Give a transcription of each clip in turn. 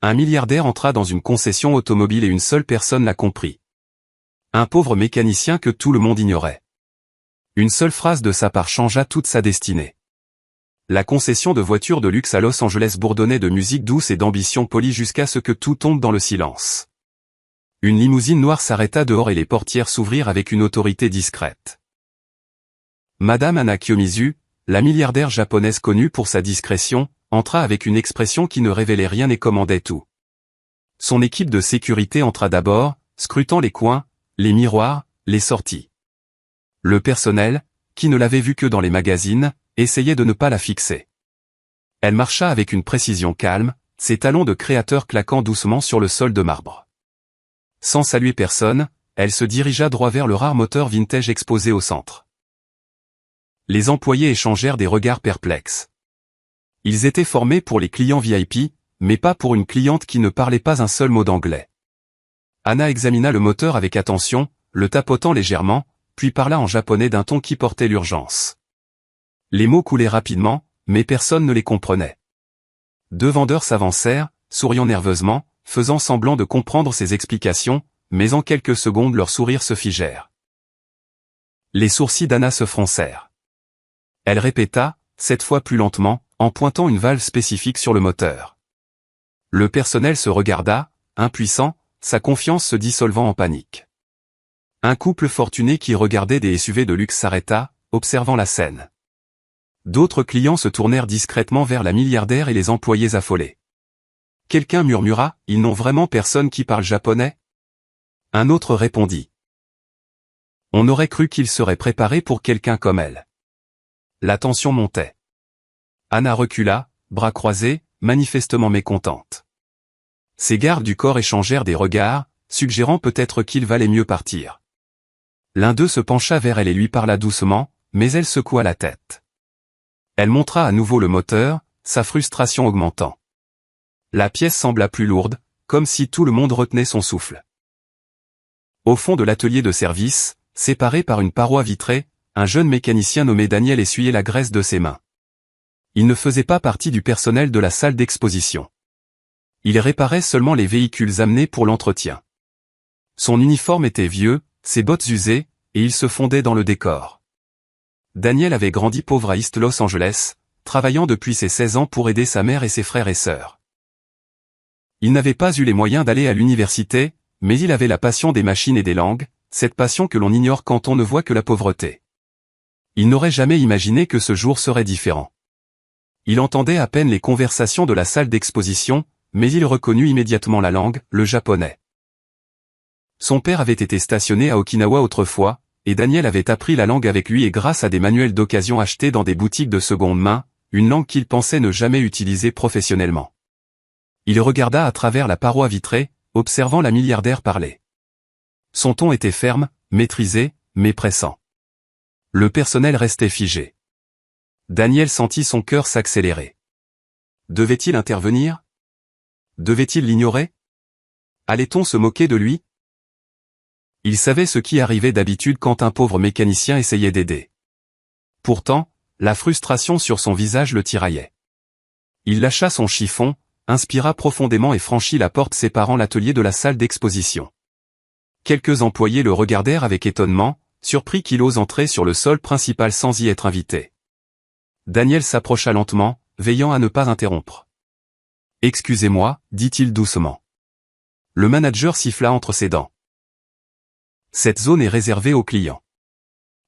Un milliardaire entra dans une concession automobile et une seule personne l'a compris. Un pauvre mécanicien que tout le monde ignorait. Une seule phrase de sa part changea toute sa destinée. La concession de voitures de luxe à Los Angeles bourdonnait de musique douce et d'ambition polie jusqu'à ce que tout tombe dans le silence. Une limousine noire s'arrêta dehors et les portières s'ouvrirent avec une autorité discrète. Madame Anna Kiyomizu, la milliardaire japonaise connue pour sa discrétion, entra avec une expression qui ne révélait rien et commandait tout. Son équipe de sécurité entra d'abord, scrutant les coins, les miroirs, les sorties. Le personnel, qui ne l'avait vue que dans les magazines, essayait de ne pas la fixer. Elle marcha avec une précision calme, ses talons de créateur claquant doucement sur le sol de marbre. Sans saluer personne, elle se dirigea droit vers le rare moteur vintage exposé au centre. Les employés échangèrent des regards perplexes. Ils étaient formés pour les clients VIP, mais pas pour une cliente qui ne parlait pas un seul mot d'anglais. Anna examina le moteur avec attention, le tapotant légèrement, puis parla en japonais d'un ton qui portait l'urgence. Les mots coulaient rapidement, mais personne ne les comprenait. Deux vendeurs s'avancèrent, souriant nerveusement, faisant semblant de comprendre ses explications, mais en quelques secondes leurs sourires se figèrent. Les sourcils d'Anna se froncèrent. Elle répéta, cette fois plus lentement, en pointant une valve spécifique sur le moteur. Le personnel se regarda, impuissant, sa confiance se dissolvant en panique. Un couple fortuné qui regardait des SUV de luxe s'arrêta, observant la scène. D'autres clients se tournèrent discrètement vers la milliardaire et les employés affolés. Quelqu'un murmura, « Ils n'ont vraiment personne qui parle japonais ?» Un autre répondit. On aurait cru qu'il serait préparé pour quelqu'un comme elle. La tension montait. Anna recula, bras croisés, manifestement mécontente. Ses gardes du corps échangèrent des regards, suggérant peut-être qu'il valait mieux partir. L'un d'eux se pencha vers elle et lui parla doucement, mais elle secoua la tête. Elle montra à nouveau le moteur, sa frustration augmentant. La pièce sembla plus lourde, comme si tout le monde retenait son souffle. Au fond de l'atelier de service, séparé par une paroi vitrée, un jeune mécanicien nommé Daniel essuyait la graisse de ses mains. Il ne faisait pas partie du personnel de la salle d'exposition. Il réparait seulement les véhicules amenés pour l'entretien. Son uniforme était vieux, ses bottes usées, et il se fondait dans le décor. Daniel avait grandi pauvre à East Los Angeles, travaillant depuis ses 16 ans pour aider sa mère et ses frères et sœurs. Il n'avait pas eu les moyens d'aller à l'université, mais il avait la passion des machines et des langues, cette passion que l'on ignore quand on ne voit que la pauvreté. Il n'aurait jamais imaginé que ce jour serait différent. Il entendait à peine les conversations de la salle d'exposition, mais il reconnut immédiatement la langue, le japonais. Son père avait été stationné à Okinawa autrefois, et Daniel avait appris la langue avec lui et grâce à des manuels d'occasion achetés dans des boutiques de seconde main, une langue qu'il pensait ne jamais utiliser professionnellement. Il regarda à travers la paroi vitrée, observant la milliardaire parler. Son ton était ferme, maîtrisé, mais pressant. Le personnel restait figé. Daniel sentit son cœur s'accélérer. Devait-il intervenir? Devait-il l'ignorer? Allait-on se moquer de lui? Il savait ce qui arrivait d'habitude quand un pauvre mécanicien essayait d'aider. Pourtant, la frustration sur son visage le tiraillait. Il lâcha son chiffon, inspira profondément et franchit la porte séparant l'atelier de la salle d'exposition. Quelques employés le regardèrent avec étonnement, surpris qu'il ose entrer sur le sol principal sans y être invité. Daniel s'approcha lentement, veillant à ne pas interrompre. « Excusez-moi, dit-il doucement. » Le manager siffla entre ses dents. Cette zone est réservée aux clients.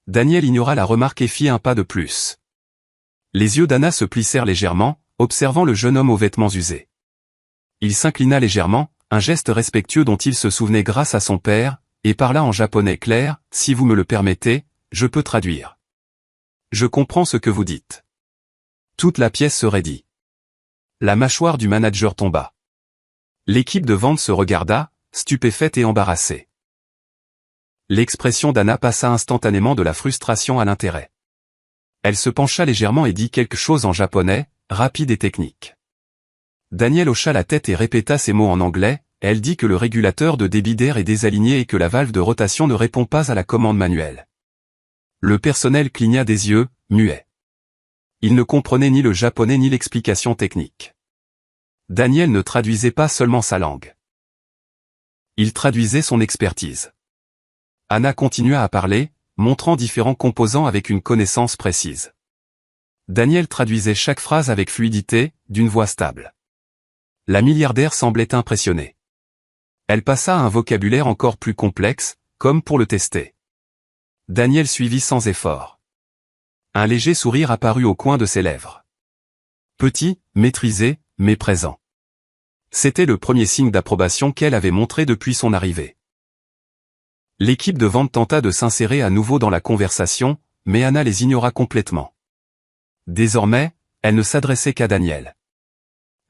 Daniel ignora la remarque et fit un pas de plus. Les yeux d'Anna se plissèrent légèrement, observant le jeune homme aux vêtements usés. Il s'inclina légèrement, un geste respectueux dont il se souvenait grâce à son père, et parla en japonais clair, « Si vous me le permettez, je peux traduire. Je comprends ce que vous dites. » Toute la pièce se raidit. La mâchoire du manager tomba. L'équipe de vente se regarda, stupéfaite et embarrassée. L'expression d'Anna passa instantanément de la frustration à l'intérêt. Elle se pencha légèrement et dit quelque chose en japonais, rapide et technique. Daniel hocha la tête et répéta ces mots en anglais, elle dit que le régulateur de débit d'air est désaligné et que la valve de rotation ne répond pas à la commande manuelle. Le personnel cligna des yeux, muet. Il ne comprenait ni le japonais ni l'explication technique. Daniel ne traduisait pas seulement sa langue. Il traduisait son expertise. Anna continua à parler, montrant différents composants avec une connaissance précise. Daniel traduisait chaque phrase avec fluidité, d'une voix stable. La milliardaire semblait impressionnée. Elle passa à un vocabulaire encore plus complexe, comme pour le tester. Daniel suivit sans effort. Un léger sourire apparut au coin de ses lèvres. Petit, maîtrisé, mais présent. C'était le premier signe d'approbation qu'elle avait montré depuis son arrivée. L'équipe de vente tenta de s'insérer à nouveau dans la conversation, mais Anna les ignora complètement. Désormais, elle ne s'adressait qu'à Daniel.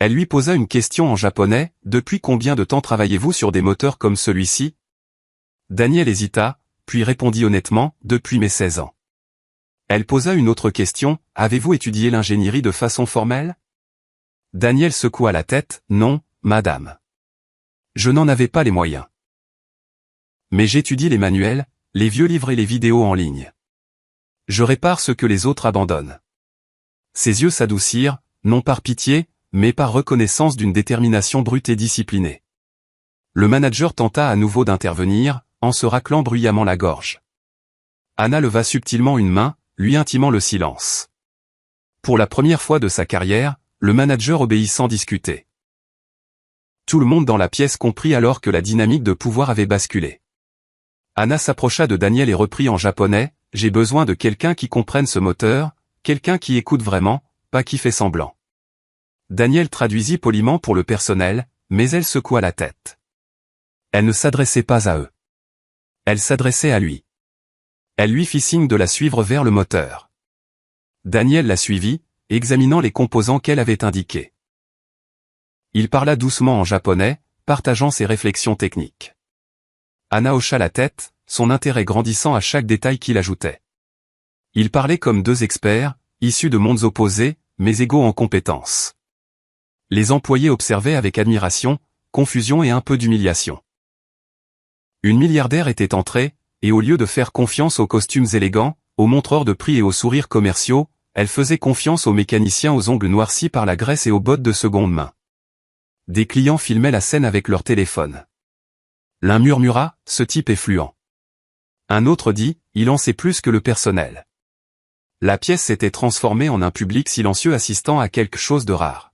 Elle lui posa une question en japonais, « Depuis combien de temps travaillez-vous sur des moteurs comme celui-ci » Daniel hésita, puis répondit honnêtement, « Depuis mes 16 ans. » Elle posa une autre question, « Avez-vous étudié l'ingénierie de façon formelle » Daniel secoua la tête, « Non, madame. Je n'en avais pas les moyens. Mais j'étudie les manuels, les vieux livres et les vidéos en ligne. Je répare ce que les autres abandonnent. » Ses yeux s'adoucirent, non par pitié, mais par reconnaissance d'une détermination brute et disciplinée. Le manager tenta à nouveau d'intervenir, en se raclant bruyamment la gorge. Anna leva subtilement une main, lui intimant le silence. Pour la première fois de sa carrière, le manager obéit sans discuter. Tout le monde dans la pièce comprit alors que la dynamique de pouvoir avait basculé. Anna s'approcha de Daniel et reprit en japonais, « J'ai besoin de quelqu'un qui comprenne ce moteur, quelqu'un qui écoute vraiment, pas qui fait semblant. » Daniel traduisit poliment pour le personnel, mais elle secoua la tête. Elle ne s'adressait pas à eux. Elle s'adressait à lui. Elle lui fit signe de la suivre vers le moteur. Daniel la suivit, examinant les composants qu'elle avait indiqués. Il parla doucement en japonais, partageant ses réflexions techniques. Anna hocha la tête, son intérêt grandissant à chaque détail qu'il ajoutait. Il parlait comme deux experts, issus de mondes opposés, mais égaux en compétences. Les employés observaient avec admiration, confusion et un peu d'humiliation. Une milliardaire était entrée, et au lieu de faire confiance aux costumes élégants, aux montreurs de prix et aux sourires commerciaux, elle faisait confiance aux mécaniciens aux ongles noircis par la graisse et aux bottes de seconde main. Des clients filmaient la scène avec leur téléphone. L'un murmura, « Ce type est fluent. » Un autre dit, « Il en sait plus que le personnel. » La pièce s'était transformée en un public silencieux assistant à quelque chose de rare.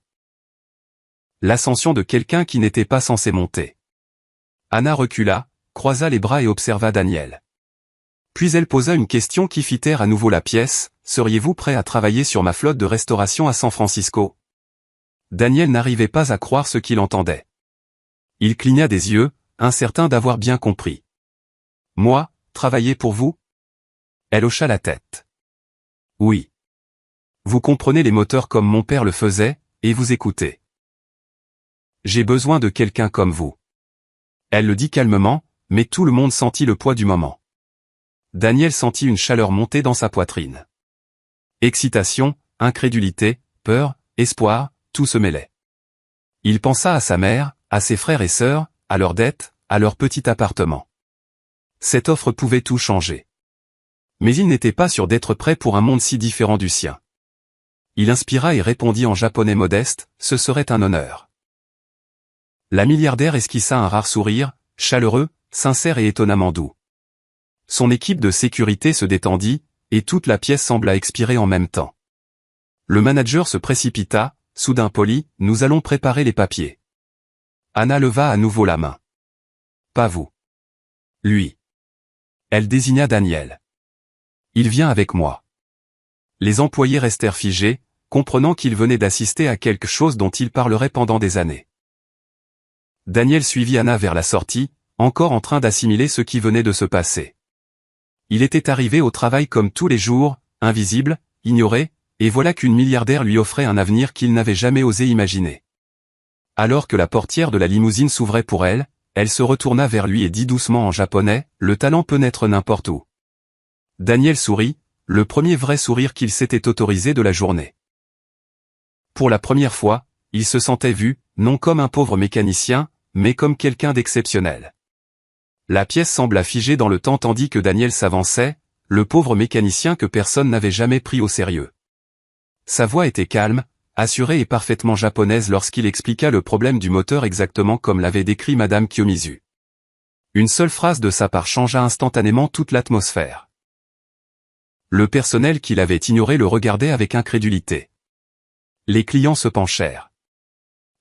L'ascension de quelqu'un qui n'était pas censé monter. Anna recula, croisa les bras et observa Daniel. Puis elle posa une question qui fit taire à nouveau la pièce, « Seriez-vous prêt à travailler sur ma flotte de restauration à San Francisco ?» Daniel n'arrivait pas à croire ce qu'il entendait. Il cligna des yeux, incertain d'avoir bien compris. « Moi, travailler pour vous ?» Elle hocha la tête. « Oui. Vous comprenez les moteurs comme mon père le faisait, et vous écoutez. J'ai besoin de quelqu'un comme vous. » Elle le dit calmement, mais tout le monde sentit le poids du moment. Daniel sentit une chaleur monter dans sa poitrine. Excitation, incrédulité, peur, espoir, tout se mêlait. Il pensa à sa mère, à ses frères et sœurs, à leurs dettes, à leur petit appartement. Cette offre pouvait tout changer. Mais il n'était pas sûr d'être prêt pour un monde si différent du sien. Il inspira et répondit en japonais modeste, « Ce serait un honneur. » La milliardaire esquissa un rare sourire, chaleureux, sincère et étonnamment doux. Son équipe de sécurité se détendit, et toute la pièce sembla expirer en même temps. Le manager se précipita, soudain poli, « Nous allons préparer les papiers. » Anna leva à nouveau la main. « Pas vous. Lui. » Elle désigna Daniel. « Il vient avec moi. » Les employés restèrent figés, comprenant qu'ils venaient d'assister à quelque chose dont ils parleraient pendant des années. Daniel suivit Anna vers la sortie, encore en train d'assimiler ce qui venait de se passer. Il était arrivé au travail comme tous les jours, invisible, ignoré, et voilà qu'une milliardaire lui offrait un avenir qu'il n'avait jamais osé imaginer. Alors que la portière de la limousine s'ouvrait pour elle, elle se retourna vers lui et dit doucement en japonais, « Le talent peut naître n'importe où. » Daniel sourit, le premier vrai sourire qu'il s'était autorisé de la journée. Pour la première fois, il se sentait vu, non comme un pauvre mécanicien, mais comme quelqu'un d'exceptionnel. La pièce sembla figée dans le temps tandis que Daniel s'avançait, le pauvre mécanicien que personne n'avait jamais pris au sérieux. Sa voix était calme, assurée et parfaitement japonaise lorsqu'il expliqua le problème du moteur exactement comme l'avait décrit Madame Kiyomizu. Une seule phrase de sa part changea instantanément toute l'atmosphère. Le personnel qui l'avait ignoré le regardait avec incrédulité. Les clients se penchèrent.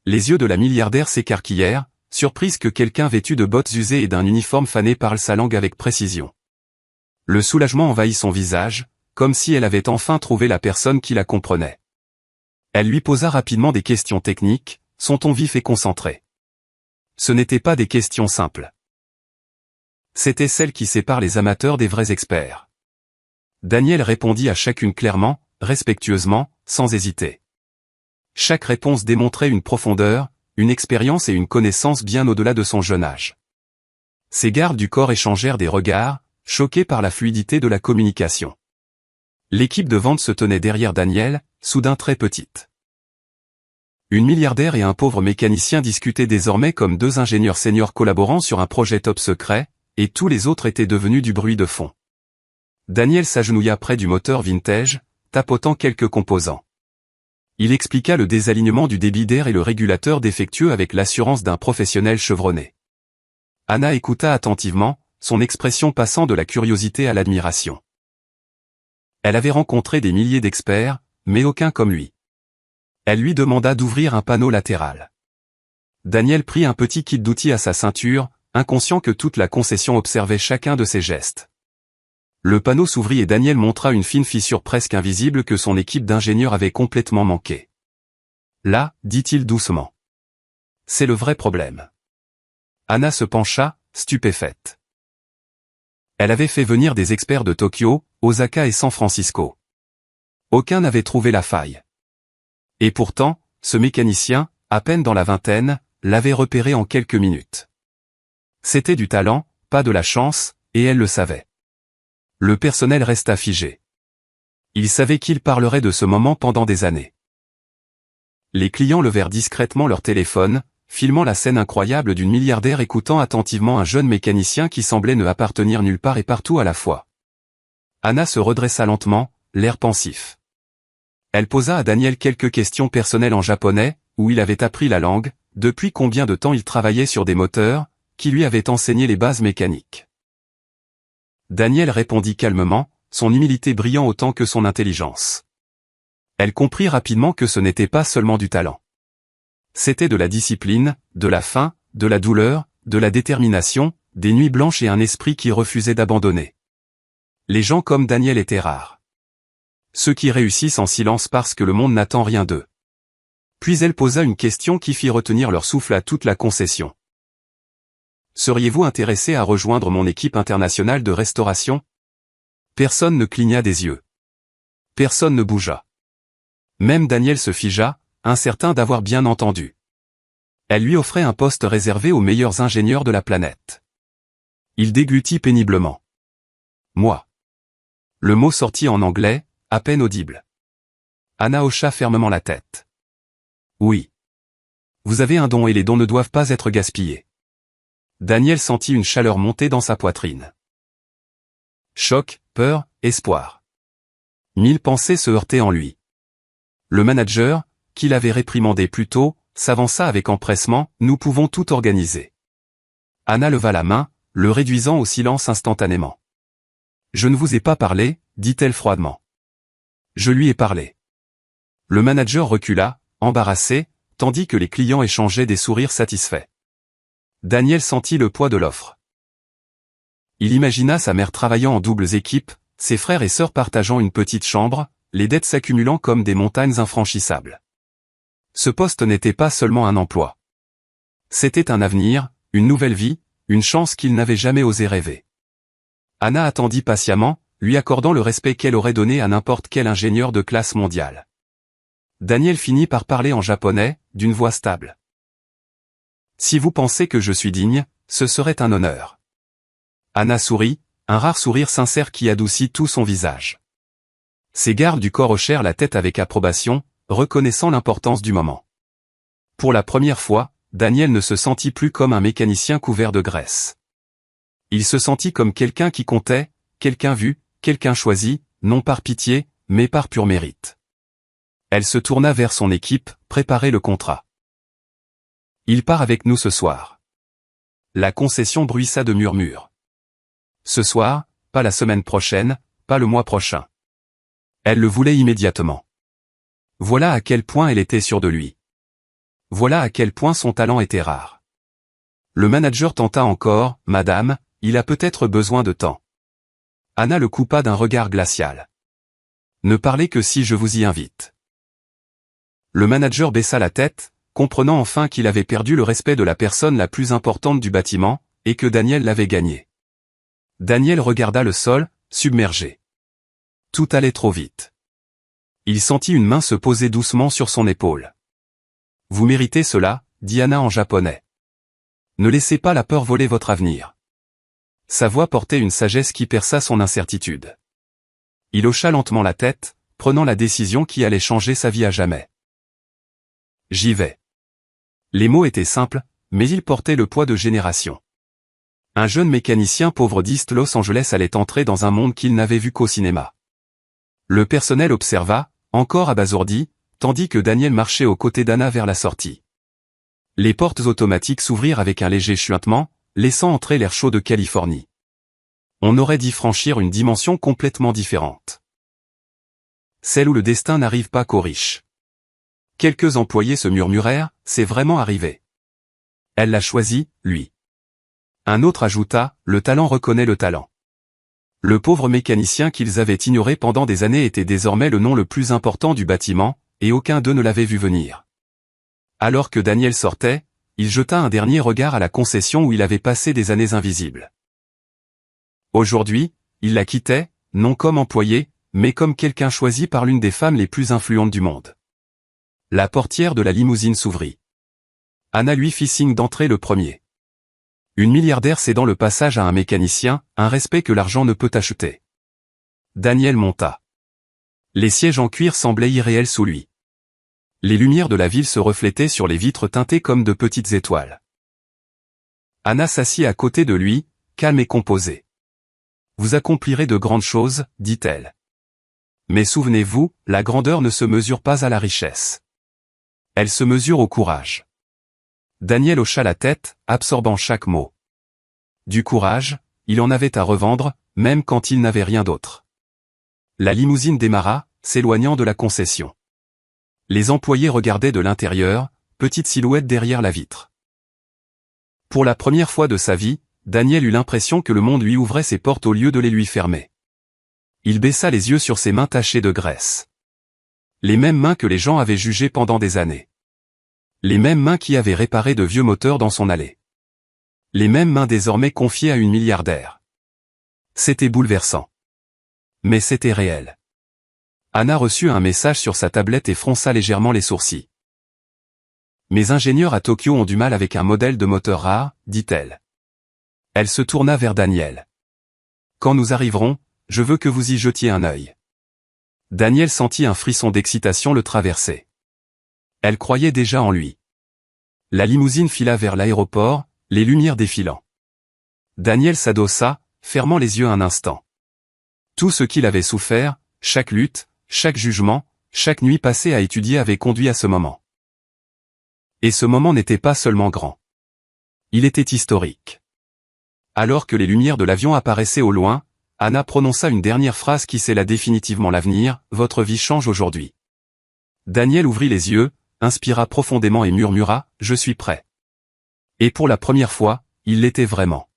Les yeux de la milliardaire s'écarquillèrent, surprise que quelqu'un vêtu de bottes usées et d'un uniforme fané parle sa langue avec précision. Le soulagement envahit son visage, comme si elle avait enfin trouvé la personne qui la comprenait. Elle lui posa rapidement des questions techniques, son ton vif et concentré. Ce n'étaient pas des questions simples. C'étaient celles qui séparent les amateurs des vrais experts. Daniel répondit à chacune clairement, respectueusement, sans hésiter. Chaque réponse démontrait une profondeur, une expérience et une connaissance bien au-delà de son jeune âge. Ses gardes du corps échangèrent des regards, choqués par la fluidité de la communication. L'équipe de vente se tenait derrière Daniel, soudain très petite. Une milliardaire et un pauvre mécanicien discutaient désormais comme deux ingénieurs seniors collaborant sur un projet top secret, et tous les autres étaient devenus du bruit de fond. Daniel s'agenouilla près du moteur vintage, tapotant quelques composants. Il expliqua le désalignement du débit d'air et le régulateur défectueux avec l'assurance d'un professionnel chevronné. Anna écouta attentivement, son expression passant de la curiosité à l'admiration. Elle avait rencontré des milliers d'experts, mais aucun comme lui. Elle lui demanda d'ouvrir un panneau latéral. Daniel prit un petit kit d'outils à sa ceinture, inconscient que toute la concession observait chacun de ses gestes. Le panneau s'ouvrit et Daniel montra une fine fissure presque invisible que son équipe d'ingénieurs avait complètement manquée. Là, dit-il doucement. C'est le vrai problème. Anna se pencha, stupéfaite. Elle avait fait venir des experts de Tokyo, Osaka et San Francisco. Aucun n'avait trouvé la faille. Et pourtant, ce mécanicien, à peine dans la vingtaine, l'avait repéré en quelques minutes. C'était du talent, pas de la chance, et elle le savait. Le personnel resta figé. Il savait qu'il parlerait de ce moment pendant des années. Les clients levèrent discrètement leur téléphone, filmant la scène incroyable d'une milliardaire écoutant attentivement un jeune mécanicien qui semblait ne appartenir nulle part et partout à la fois. Anna se redressa lentement, l'air pensif. Elle posa à Daniel quelques questions personnelles en japonais, où il avait appris la langue, depuis combien de temps il travaillait sur des moteurs, qui lui avaient enseigné les bases mécaniques. Daniel répondit calmement, son humilité brillant autant que son intelligence. Elle comprit rapidement que ce n'était pas seulement du talent. C'était de la discipline, de la faim, de la douleur, de la détermination, des nuits blanches et un esprit qui refusait d'abandonner. Les gens comme Daniel étaient rares. Ceux qui réussissent en silence parce que le monde n'attend rien d'eux. Puis elle posa une question qui fit retenir leur souffle à toute la concession. Seriez-vous intéressé à rejoindre mon équipe internationale de restauration? Personne ne cligna des yeux. Personne ne bougea. Même Daniel se figea, incertain d'avoir bien entendu. Elle lui offrait un poste réservé aux meilleurs ingénieurs de la planète. Il déglutit péniblement. Moi. Le mot sortit en anglais, à peine audible. Anna hocha fermement la tête. Oui. Vous avez un don et les dons ne doivent pas être gaspillés. Daniel sentit une chaleur monter dans sa poitrine. Choc, peur, espoir. 1000 pensées se heurtaient en lui. Le manager, qui l'avait réprimandé plus tôt, s'avança avec empressement, « Nous pouvons tout organiser. » Anna leva la main, le réduisant au silence instantanément. « Je ne vous ai pas parlé, » dit-elle froidement. « Je lui ai parlé. » Le manager recula, embarrassé, tandis que les clients échangeaient des sourires satisfaits. Daniel sentit le poids de l'offre. Il imagina sa mère travaillant en doubles équipes, ses frères et sœurs partageant une petite chambre, les dettes s'accumulant comme des montagnes infranchissables. Ce poste n'était pas seulement un emploi. C'était un avenir, une nouvelle vie, une chance qu'il n'avait jamais osé rêver. Anna attendit patiemment, lui accordant le respect qu'elle aurait donné à n'importe quel ingénieur de classe mondiale. Daniel finit par parler en japonais, d'une voix stable. Si vous pensez que je suis digne, ce serait un honneur. Anna sourit, un rare sourire sincère qui adoucit tout son visage. Ses gardes du corps hochèrent la tête avec approbation, reconnaissant l'importance du moment. Pour la première fois, Daniel ne se sentit plus comme un mécanicien couvert de graisse. Il se sentit comme quelqu'un qui comptait, quelqu'un vu, quelqu'un choisi, non par pitié, mais par pur mérite. Elle se tourna vers son équipe, préparer le contrat. Il part avec nous ce soir. La concession bruissa de murmures. Ce soir, pas la semaine prochaine, pas le mois prochain. Elle le voulait immédiatement. Voilà à quel point elle était sûre de lui. Voilà à quel point son talent était rare. Le manager tenta encore, « Madame, il a peut-être besoin de temps. » Anna le coupa d'un regard glacial. « Ne parlez que si je vous y invite. » Le manager baissa la tête, comprenant enfin qu'il avait perdu le respect de la personne la plus importante du bâtiment, et que Daniel l'avait gagné. Daniel regarda le sol, submergé. Tout allait trop vite. Il sentit une main se poser doucement sur son épaule. « Vous méritez cela, » dit Anna en japonais. « Ne laissez pas la peur voler votre avenir. » Sa voix portait une sagesse qui perça son incertitude. Il hocha lentement la tête, prenant la décision qui allait changer sa vie à jamais. « J'y vais. » Les mots étaient simples, mais ils portaient le poids de générations. Un jeune mécanicien pauvre d'East Los Angeles allait entrer dans un monde qu'il n'avait vu qu'au cinéma. Le personnel observa, encore abasourdi, tandis que Daniel marchait aux côtés d'Anna vers la sortie. Les portes automatiques s'ouvrirent avec un léger chuintement, laissant entrer l'air chaud de Californie. On aurait dit franchir une dimension complètement différente. Celle où le destin n'arrive pas qu'aux riches. Quelques employés se murmurèrent, « C'est vraiment arrivé. » Elle l'a choisi, lui. Un autre ajouta, « Le talent reconnaît le talent. » Le pauvre mécanicien qu'ils avaient ignoré pendant des années était désormais le nom le plus important du bâtiment, et aucun d'eux ne l'avait vu venir. Alors que Daniel sortait, il jeta un dernier regard à la concession où il avait passé des années invisibles. Aujourd'hui, il la quittait, non comme employé, mais comme quelqu'un choisi par l'une des femmes les plus influentes du monde. La portière de la limousine s'ouvrit. Anna lui fit signe d'entrer le premier. Une milliardaire cédant le passage à un mécanicien, un respect que l'argent ne peut acheter. Daniel monta. Les sièges en cuir semblaient irréels sous lui. Les lumières de la ville se reflétaient sur les vitres teintées comme de petites étoiles. Anna s'assit à côté de lui, calme et composée. « Vous accomplirez de grandes choses, dit-elle. Mais souvenez-vous, la grandeur ne se mesure pas à la richesse. Elle se mesure au courage. » Daniel hocha la tête, absorbant chaque mot. Du courage, il en avait à revendre, même quand il n'avait rien d'autre. La limousine démarra, s'éloignant de la concession. Les employés regardaient de l'intérieur, petite silhouette derrière la vitre. Pour la première fois de sa vie, Daniel eut l'impression que le monde lui ouvrait ses portes au lieu de les lui fermer. Il baissa les yeux sur ses mains tachées de graisse. Les mêmes mains que les gens avaient jugées pendant des années. Les mêmes mains qui avaient réparé de vieux moteurs dans son allée. Les mêmes mains désormais confiées à une milliardaire. C'était bouleversant. Mais c'était réel. Anna reçut un message sur sa tablette et fronça légèrement les sourcils. « Mes ingénieurs à Tokyo ont du mal avec un modèle de moteur rare, dit-elle. Elle se tourna vers Daniel. « Quand nous arriverons, je veux que vous y jetiez un œil. » Daniel sentit un frisson d'excitation le traverser. Elle croyait déjà en lui. La limousine fila vers l'aéroport, les lumières défilant. Daniel s'adossa, fermant les yeux un instant. Tout ce qu'il avait souffert, chaque lutte, chaque jugement, chaque nuit passée à étudier avait conduit à ce moment. Et ce moment n'était pas seulement grand. Il était historique. Alors que les lumières de l'avion apparaissaient au loin, Anna prononça une dernière phrase qui scella définitivement l'avenir, « Votre vie change aujourd'hui. » Daniel ouvrit les yeux, inspira profondément et murmura, « Je suis prêt. » Et pour la première fois, il l'était vraiment.